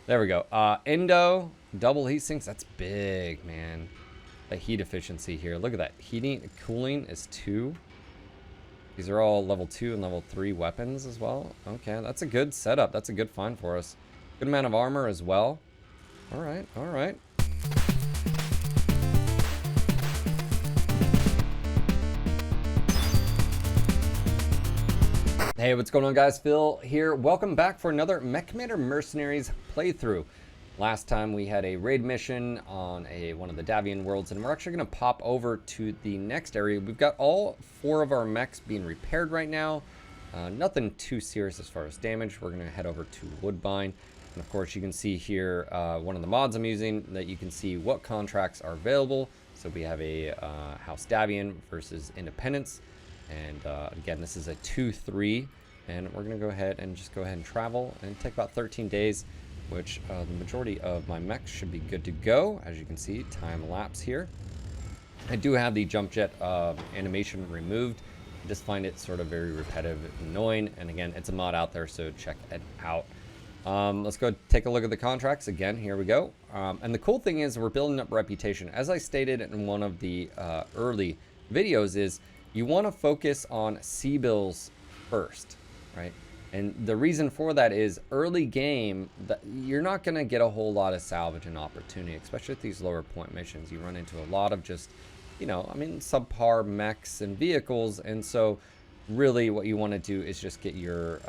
There we go. Endo, double heat sinks. That's big, man. The heat efficiency here. Look at that. Heating, cooling is 2. These are all level 2 and level 3 weapons as well. Okay, that's a good setup. That's a good find for us. Good amount of armor as well. All right, all right. Hey, what's going on, guys? Phil here. Welcome back for another Mechcommander Mercenaries playthrough. Last time we had a raid mission on one of the Davian worlds, and we're actually going to pop over to the next area. We've got all 4 of our mechs being repaired right now. Nothing too serious as far as damage. We're going to head over to Woodbine. And of course, you can see here one of the mods I'm using that you can see what contracts are available. So we have a House Davian versus Independence. And again, this is a 2-3, and we're going to go ahead and travel and take about 13 days, which the majority of my mechs should be good to go. As you can see, time lapse here. I do have the jump jet animation removed. I just find it sort of very repetitive and annoying. And again, it's a mod out there, so check it out. Let's go take a look at the contracts again. Here we go. And the cool thing is we're building up reputation. As I stated in one of the early videos is, you want to focus on C-bills first, right? And the reason for that is early game, you're not going to get a whole lot of salvage and opportunity, especially at these lower point missions. You run into a lot of just, you know, I mean, subpar mechs and vehicles. And so really what you want to do is just get your,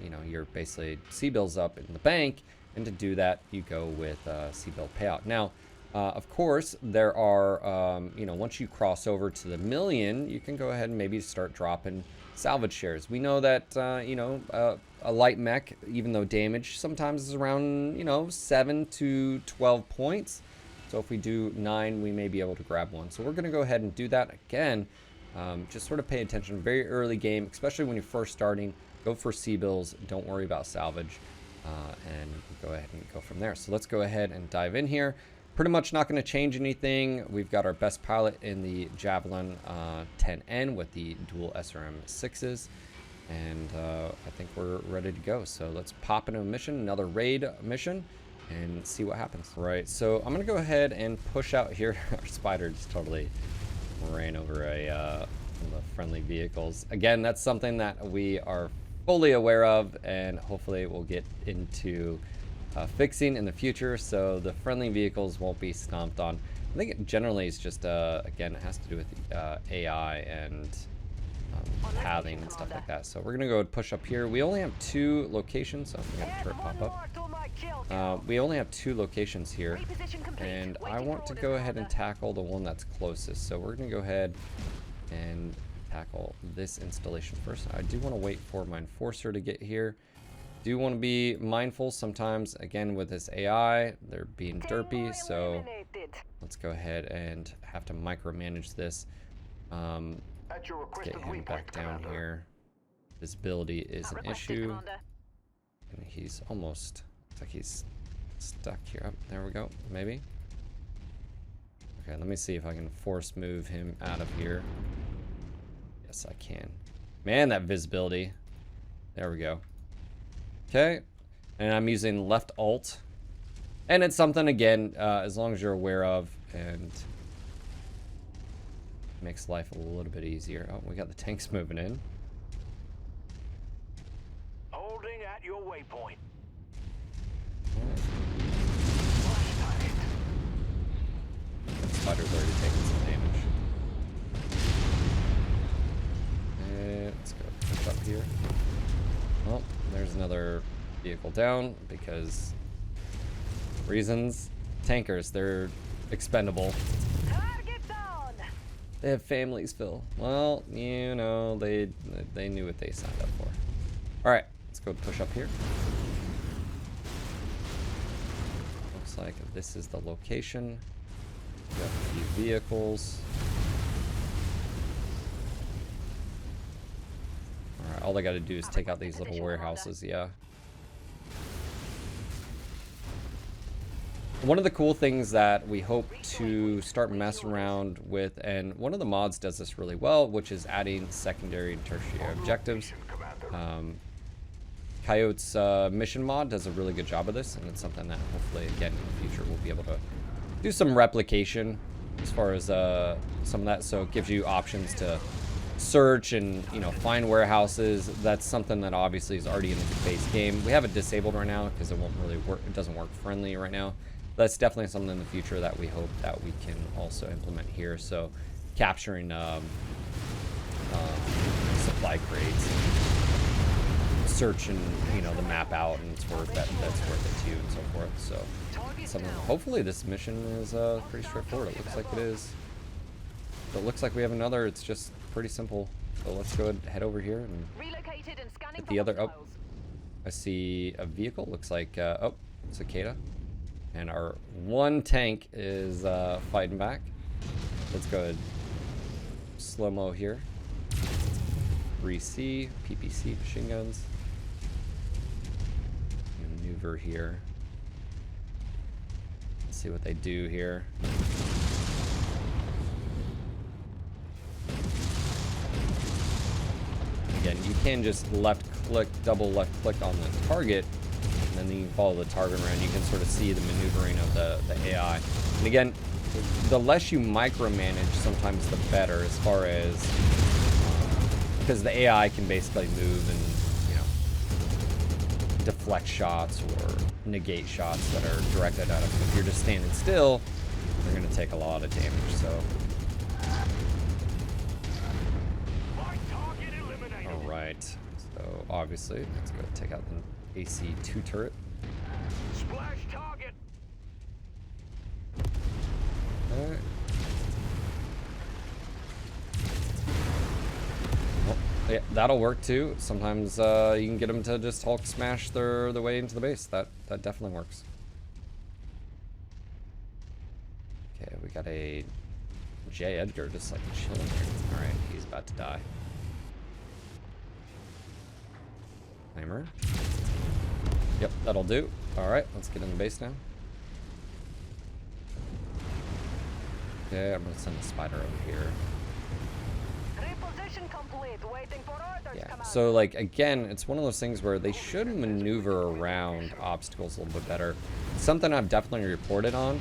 you know, your basically C-bills up in the bank. And to do that, you go with C-bill payout. Now, of course, there are, you know, once you cross over to the 1,000,000, you can go ahead and maybe start dropping salvage shares. We know that, you know, a light mech, even though damage sometimes is around, you know, 7 to 12 points. So if we do 9, we may be able to grab one. So we're going to go ahead and do that again. Just sort of pay attention. Very early game, especially when you're first starting. Go for C-bills. Don't worry about salvage. And go ahead and go from there. So let's go ahead and dive in here. Pretty much not going to change anything. We've got our best pilot in the Javelin 10N with the dual SRM 6s. And I think we're ready to go. So let's pop into a mission, another raid mission, and see what happens. Right, so I'm going to go ahead and push out here. Our spider just totally ran over one of the friendly vehicles. Again, that's something that we are fully aware of, and hopefully we'll get into fixing in the future, so the friendly vehicles won't be stomped on. I think it generally is just, again, it has to do with AI and pathing and stuff like that. So we're going to go push up here. We only have 2 locations. Oh, we got a turret pop up. We only have 2 locations here, and I want to go ahead and tackle the one that's closest. So we're going to go ahead and tackle this installation first. I do want to wait for my enforcer to get here. Do want to be mindful sometimes, again, with this AI, they're being derpy, so let's go ahead and have to micromanage this. Let's get him back down here. Visibility is an issue, and he's almost, looks like he's stuck here. Oh, there we go, maybe. Okay, let me see if I can force move him out of here. Yes, I can. Man, that visibility. There we go. Okay, and I'm using left alt, and it's something, again, as long as you're aware of, and makes life a little bit easier. Oh, we got the tanks moving in. Holding at your waypoint. That spider's already taking some damage. And let's go push up here. Well, there's another vehicle down because reasons. Tankers, they're expendable. They have families, Phil. Well, you know, they knew what they signed up for. All right, let's go push up here. Looks like this is the location. We got a few vehicles. Alright, all I gotta do is take out these little warehouses, yeah. One of the cool things that we hope to start messing around with, and one of the mods does this really well, which is adding secondary and tertiary objectives. Kind Coyote's mission mod does a really good job of this, and it's something that hopefully, again, in the future we'll be able to do some replication as far as some of that. So it gives you options to search and, you know, find warehouses. That's something that obviously is already in the base game. We have it disabled right now because it won't really work. It doesn't work friendly right now. That's definitely something in the future that we hope that we can also implement here. So capturing supply crates, searching, you know, the map out, and it's worth that's worth it too, and so forth. So something, hopefully this mission is pretty straightforward. It looks like it is. But it looks like we have another. It's just pretty simple. So let's go ahead, head over here and get the other. Oh, I see a vehicle. Looks like oh, cicada. And our one tank is fighting back. Let's go ahead. Slow-mo here. 3C, PPC machine guns. Maneuver here. Let's see what they do here. Again, you can just left click, double left click on the target, and then you can follow the target around. You can sort of see the maneuvering of the AI. And again, the less you micromanage, sometimes the better, as far as because the AI can basically move and, you know, deflect shots or negate shots that are directed at them. If you're just standing still, you're going to take a lot of damage. So, all right. So obviously, let's go take out the AC2 turret. Splash target. Alright. Well, yeah, that'll work too. Sometimes you can get them to just Hulk smash their way into the base. That definitely works. Okay, we got a J. Edgar just like chilling here. Alright, he's about to die. Timer. Yep, that'll do. Alright, let's get in the base now. Okay, I'm gonna send the spider over here. Reposition complete. Waiting for orders, Yeah, Commander. so like again, it's one of those things where they should maneuver around obstacles a little bit better. Something I've definitely reported on.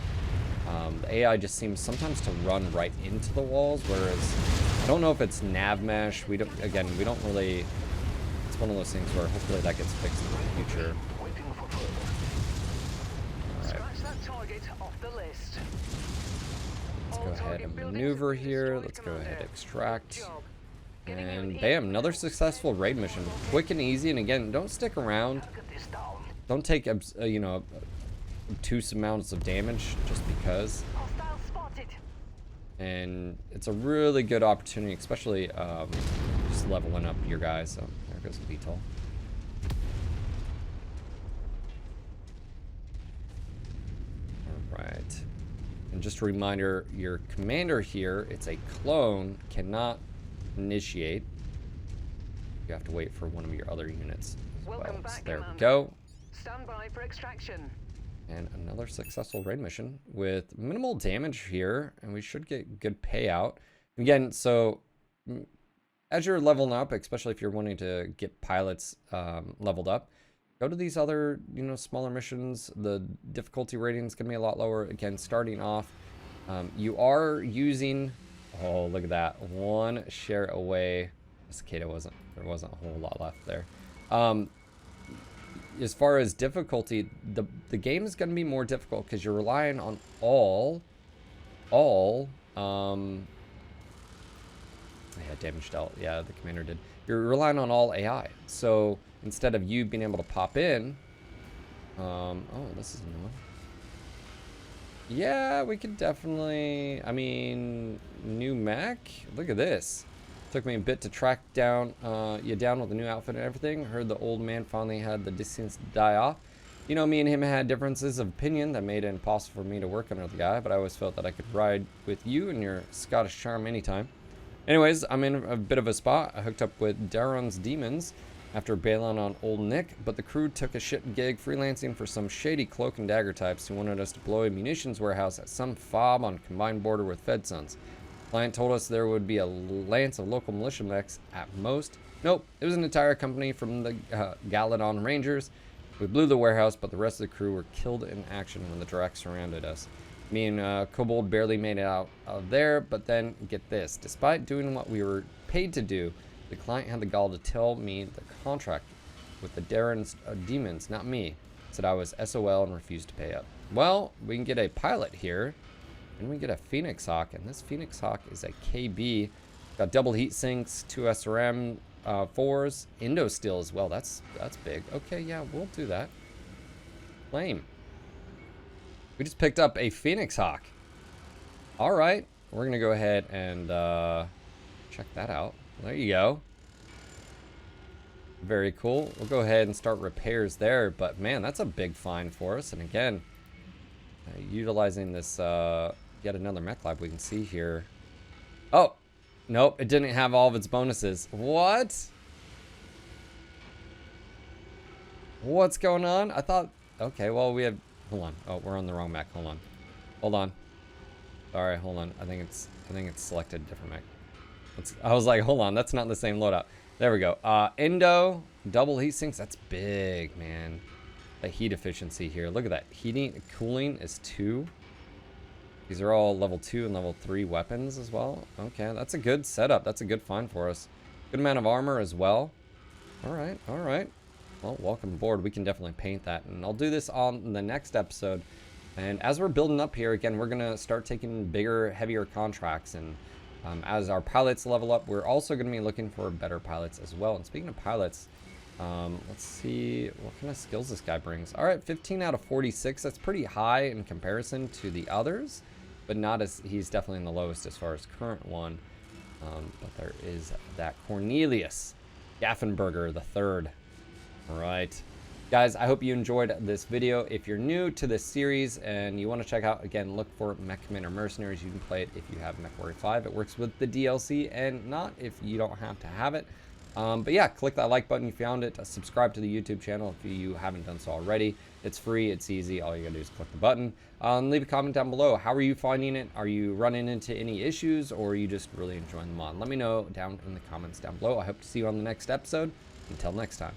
The AI just seems sometimes to run right into the walls, whereas I don't know if it's nav mesh. We don't really. It's one of those things where hopefully that gets fixed in the future. Waiting for further. Scratch that target off the list. Let's go ahead and maneuver here. Let's go ahead and extract. And bam, another successful raid mission. Quick and easy. And again, don't stick around. Don't take, you know, obtuse amounts of damage just because. And it's a really good opportunity, especially just leveling up your guys. So there goes a VTOL. All right. And just a reminder, your commander here, it's a clone, cannot initiate. You have to wait for one of your other units as well. So there we go. Stand by for extraction. And another successful raid mission with minimal damage here, and we should get good payout. Again, so as you're leveling up, especially if you're wanting to get pilots leveled up, go to these other, you know, smaller missions. The difficulty rating is going to be a lot lower. Again, starting off, you are using, oh, look at that, one share away. Cicada there wasn't a whole lot left there. As far as difficulty, the game is going to be more difficult because you're relying on all yeah, damage dealt. Yeah, the commander did. You're relying on all AI. So instead of you being able to pop in, oh, this is a new one. Yeah, we could definitely, I mean, new mech. Look at this. Took me a bit to track down you down with the new outfit and everything. Heard the old man finally had the distance to die off. You know, me and him had differences of opinion that made it impossible for me to work under the guy, but I always felt that I could ride with you and your Scottish charm anytime. Anyways, I'm in a bit of a spot. I hooked up with Daron's demons after bailing on old Nick, but the crew took a shit gig freelancing for some shady cloak and dagger types who wanted us to blow a munitions warehouse at some fob on combined border with Fed Sons. Client told us there would be a lance of local militia mechs at most, Nope, it was an entire company from the Galadon Rangers. We blew the warehouse, but the rest of the crew were killed in action when the Drac surrounded us. Me and Kobold barely made it out of there, but then, get this. Despite doing what we were paid to do, the client had the gall to tell me the contract with the Darren's demons, not me. Said I was SOL and refused to pay up. Well, we can get a pilot here, and we get a Phoenix Hawk, and this Phoenix Hawk is a KB. Got double heat sinks, 2 SRM 4s, Indo Steel as well. That's big. Okay, yeah, we'll do that. Lame. We just picked up a Phoenix Hawk. All right, we're gonna go ahead and check that out. There you go. Very cool. We'll go ahead and start repairs there, but man, that's a big find for us. And again, utilizing this yet another mech lab we can see here. Oh, nope, it didn't have all of its bonuses. What? What's going on? I thought, okay, well, we have, hold on. Oh, we're on the wrong mech. Hold on. Hold on. Sorry, hold on. I think it's selected a different mech. I was like, hold on, that's not the same loadout. There we go. Indo, double heat sinks. That's big, man. The heat efficiency here. Look at that. Heating, cooling is 2. These are all level 2 and level 3 weapons as well. Okay, that's a good setup. That's a good find for us. Good amount of armor as well. All right, all right. Well, welcome aboard. We can definitely paint that. And I'll do this on the next episode. And as we're building up here, again, we're going to start taking bigger, heavier contracts. And as our pilots level up, we're also going to be looking for better pilots as well. And speaking of pilots, let's see what kind of skills this guy brings. All right, 15 out of 46. That's pretty high in comparison to the others, but not as, he's definitely in the lowest as far as current one. But there is that Cornelius Gaffenberger the third. All right. Guys, I hope you enjoyed this video. If you're new to this series and you want to check out, again, look for Mechcommander Mercenaries. You can play it if you have Mechwarrior 5. It works with the DLC and not if you don't have to have it. But yeah, click that like button if you found it. Subscribe to the YouTube channel if you haven't done so already. It's free. It's easy. All you gotta do is click the button. Leave a comment down below. How are you finding it? Are you running into any issues, or are you just really enjoying the mod? Let me know down in the comments down below. I hope to see you on the next episode. Until next time.